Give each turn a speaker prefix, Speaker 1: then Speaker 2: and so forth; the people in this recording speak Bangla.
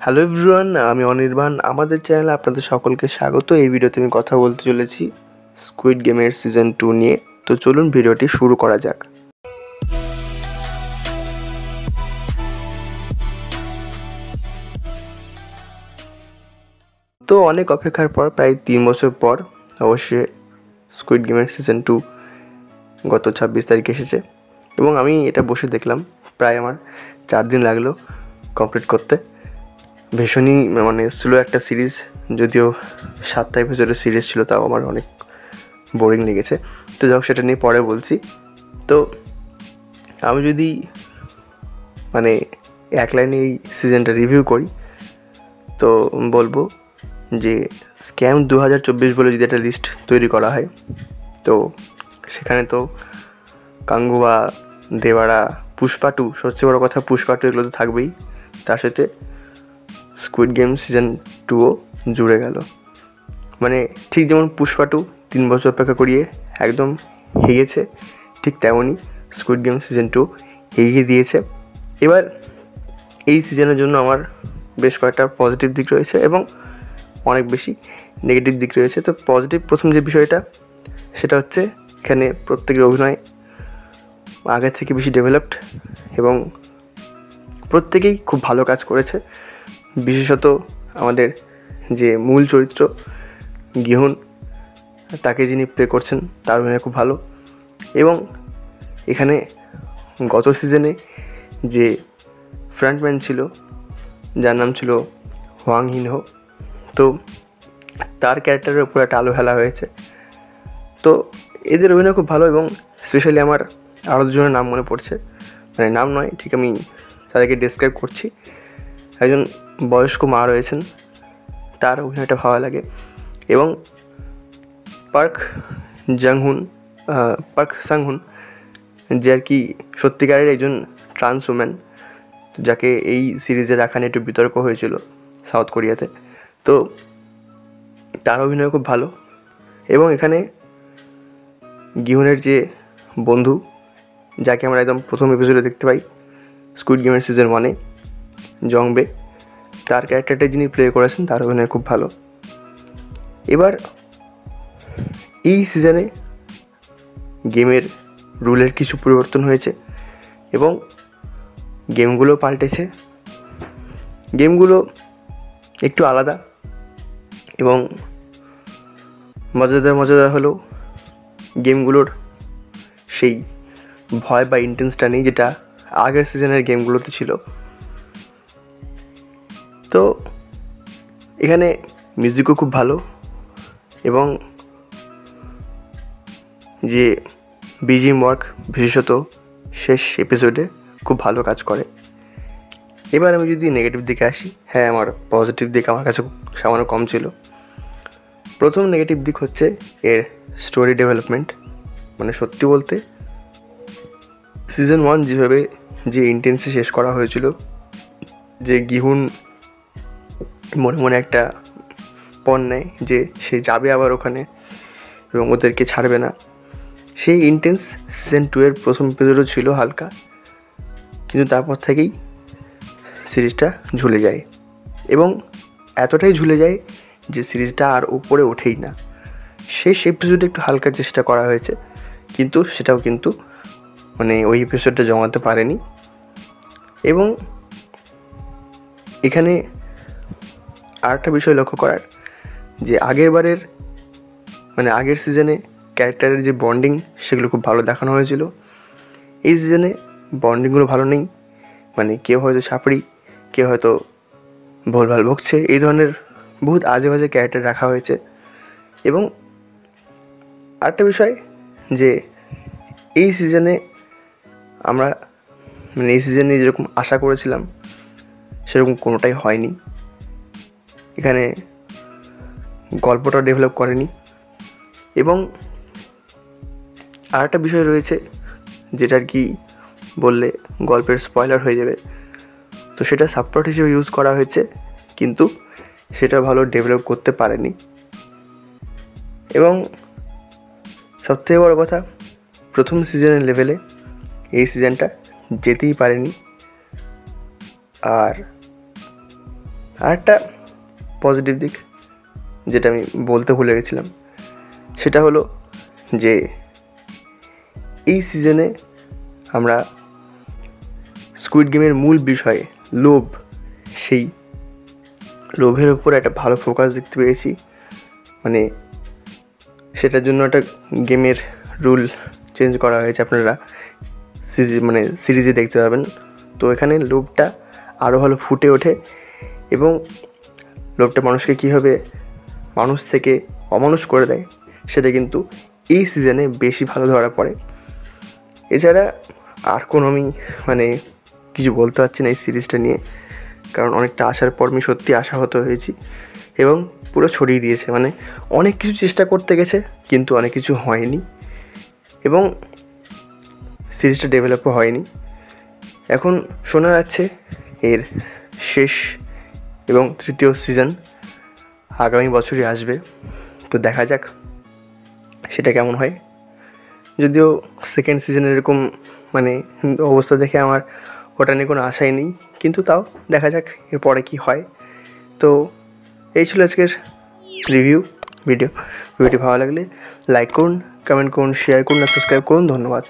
Speaker 1: হ্যালো এভরিওয়ান, আমি অনির্বাণ। আমাদের চ্যানেলে আপনাদের সকলকে স্বাগত। এই ভিডিওতে আমি কথা বলতে চলেছি স্কুইড গেমের সিজন 2 নিয়ে। তো চলুন ভিডিওটি শুরু করা যাক। তো অনেক অপেক্ষার পর, প্রায় 3 বছর পর অবশ্যই স্কুইড গেমের সিজন 2 গত 26 তারিখে এসেছে এবং আমি এটা বসে দেখলাম। প্রায় আমার 4 দিন লাগলো কমপ্লিট করতে। ভীষণই স্লো একটা সিরিজ, যদিও 7টা এপিসোডের সিরিজ ছিল, তাও আমার অনেক বোরিং লেগেছে। তো যাক, সেটা নিয়ে পরে বলছি। তো আমি যদি এক লাইনে এই সিজনটা রিভিউ করি তো বলবো যে স্ক্যাম 2024 বলে যদি একটা লিস্ট তৈরি করা হয়, তো সেখানে তো কাঙ্গুয়া, দেওয়ারা, পুষ্পা 2, সবচেয়ে বড়ো কথা পুষ্পা 2 এগুলো তো থাকবেই। তার সাথে স্কুইড গেম সিজন 2ও জুড়ে গেল। ঠিক যেমন পুষ্পা 2 3 বছর অপেক্ষা করিয়ে একদম হেগেছে, ঠিক তেমনই স্কুইড গেম সিজন 2 এগিয়ে দিয়েছে। এবার এই সিজনের জন্য আমার বেশ কয়েকটা পজিটিভ দিক রয়েছে এবং অনেক বেশি নেগেটিভ দিক রয়েছে। তো পজিটিভ প্রথম যে বিষয়টা, সেটা হচ্ছে এখানে প্রত্যেকের অভিনয় আগের থেকে বেশি ডেভেলপড এবং প্রত্যেকেই খুব ভালো কাজ করেছে। বিশেষত আমাদের যে মূল চরিত্র গিহুন, তাকে যিনি প্লে করছেন তার অভিনয় খুব ভালো। এবং এখানে গত সিজনে যে ফ্রন্টম্যান ছিল, যার নাম ছিল হোয়াং হিনহো, তো তার ক্যারেক্টারের উপর একটা আলো ফেলা হয়েছে। তো এদের অভিনয় খুব ভালো এবং স্পেশালি আমার আরও দুজনের নাম মনে পড়ছে, নাম নয়, ঠিক আমি তাদেরকে ডেসক্রাইব করছি। একজন বয়স্ক মা রয়েছেন, তার অভিনয়টা ভালো লাগে। এবং পার্ক সাংহুন, যে আর কি সত্যিকারের একজন ট্রান্স ওম্যান, যাকে এই সিরিজে রাখা নিয়ে একটু বিতর্ক হয়েছিল সাউথ কোরিয়াতে, তো তার অভিনয় খুব ভালো। এবং এখানে গিহুনের যে বন্ধু, যাকে আমরা একদম প্রথম এপিসোডে দেখতে পাই স্কুইড গেমের সিজন 1-এ, জংবে, তার ক্যারেক্টারটা যিনি প্লে করেছেন তার অভিনয় খুব ভালো। এবার এই সিজনে গেমের রুলের কিছু পরিবর্তন হয়েছে এবং গেমগুলো পাল্টেছে। গেমগুলো একটু আলাদা এবং মজাদার হলেও গেমগুলোর সেই ভয় বা ইন্টেন্সটা নেই যেটা আগের সিজনের গেমগুলোতে ছিল। তো এখানে মিউজিকও খুব ভালো এবং যে বিজিএম ওয়ার্ক, বিশেষত শেষ এপিসোডে খুব ভালো কাজ করে। এবার আমি যদি নেগেটিভ দিকে আসি, হ্যাঁ, আমার পজিটিভ দিক আমার কাছে সামান্য কম ছিল। প্রথম নেগেটিভ দিক হচ্ছে এর স্টোরি ডেভেলপমেন্ট। সত্যি বলতে সিজন 1 যেভাবে যে ইন্টেন্সে শেষ করা হয়েছিল, যে গিহুন মনে মনে একটা পণ নেয় যে সে যাবে আবার ওখানে এবং ওদেরকে ছাড়বে না, সেই ইন্টেন্স সিজন 2 এর প্রথম এপিসোডও ছিল হালকা, কিন্তু তারপর থেকেই সিরিজটা ঝুলে যায় এবং এতটাই ঝুলে যায় যে সিরিজটা আর উপরে ওঠেই না। শেষ এপিসোডে একটু হালকা চেষ্টা করা হয়েছে, কিন্তু সেটাও ওই এপিসোডটা জমাতে পারেনি। এবং এখানে আরেকটা বিষয় লক্ষ্য করার, যে আগের সিজনে ক্যারেক্টারের যে বন্ডিং, সেগুলো খুব ভালো দেখানো হয়েছিল। এই সিজনে বন্ডিংগুলো ভালো নেই। কেউ হয়তো ছাপড়ি, কেউ হয়তো ভুলভাল বকছে, এই ধরনের বহুত আজে বাজে ক্যারেক্টার রাখা হয়েছে। এবং আরেকটা বিষয়, যে এই সিজনে আমরা এই সিজনে যেরকম আশা করেছিলাম সেরকম কোনোটাই হয়নি। এখানে গল্পটা ডেভেলপ করেনি। এবং আরেকটা বিষয় রয়েছে, যেটা আর কি বললে গল্পের স্পয়লার হয়ে যাবে, তো সেটা সাবপ্লট হিসেবে ইউজ করা হয়েছে, কিন্তু সেটা ভালো ডেভেলপ করতে পারেনি। এবং সবথেকে বড় কথা, প্রথম সিজনের লেভেলে এই সিজনটা যেতেই পারেনি। আর আর একটা পজিটিভ দিক যেটা আমি বলতে ভুলে গেছিলাম, সেটা হলো যে এই সিজনে আমরা স্কুইড গেমের মূল বিষয় লোভ, সেই লোভের উপর একটা ভালো ফোকাস দেখতে পেয়েছি। মানে সেটার জন্য একটা গেমের রুল চেঞ্জ করা হয়েছে, আপনারা সিরিজে দেখতে পাবেন। তো এখানে লোভটা আরও ভালো ফুটে ওঠে এবং লোভটা মানুষকে কীভাবে মানুষ থেকে অমানুষ করে দেয় সেটা কিন্তু এই সিজনে বেশি ভালো ধরা পড়ে। এছাড়া আর কোনো আমি কিছু বলতে পারছি না এই সিরিজটা নিয়ে, কারণ অনেকটা আসার পর আমি সত্যি আশাহত হয়েছি এবং পুরো ছড়িয়ে দিয়েছে। অনেক কিছু চেষ্টা করতে গেছে কিন্তু অনেক কিছু হয়নি এবং সিরিজটা ডেভেলপও হয়নি। এখন শোনা যাচ্ছে এর শেষ এবং তৃতীয় সিজন আগামী বছরই আসবে। তো দেখা যাক সেটা কেমন হয়। যদিও সেকেন্ড সিজনের এরকম অবস্থা দেখে আমার ওটা নিয়ে কোনো আশাই নেই, কিন্তু তাও দেখা যাক এরপরে কী হয়। তো এই ছিল আজকের ভিডিওটি ভালো লাগলে লাইক করুন, কমেন্ট করুন, শেয়ার করুন আর সাবস্ক্রাইব করুন। ধন্যবাদ।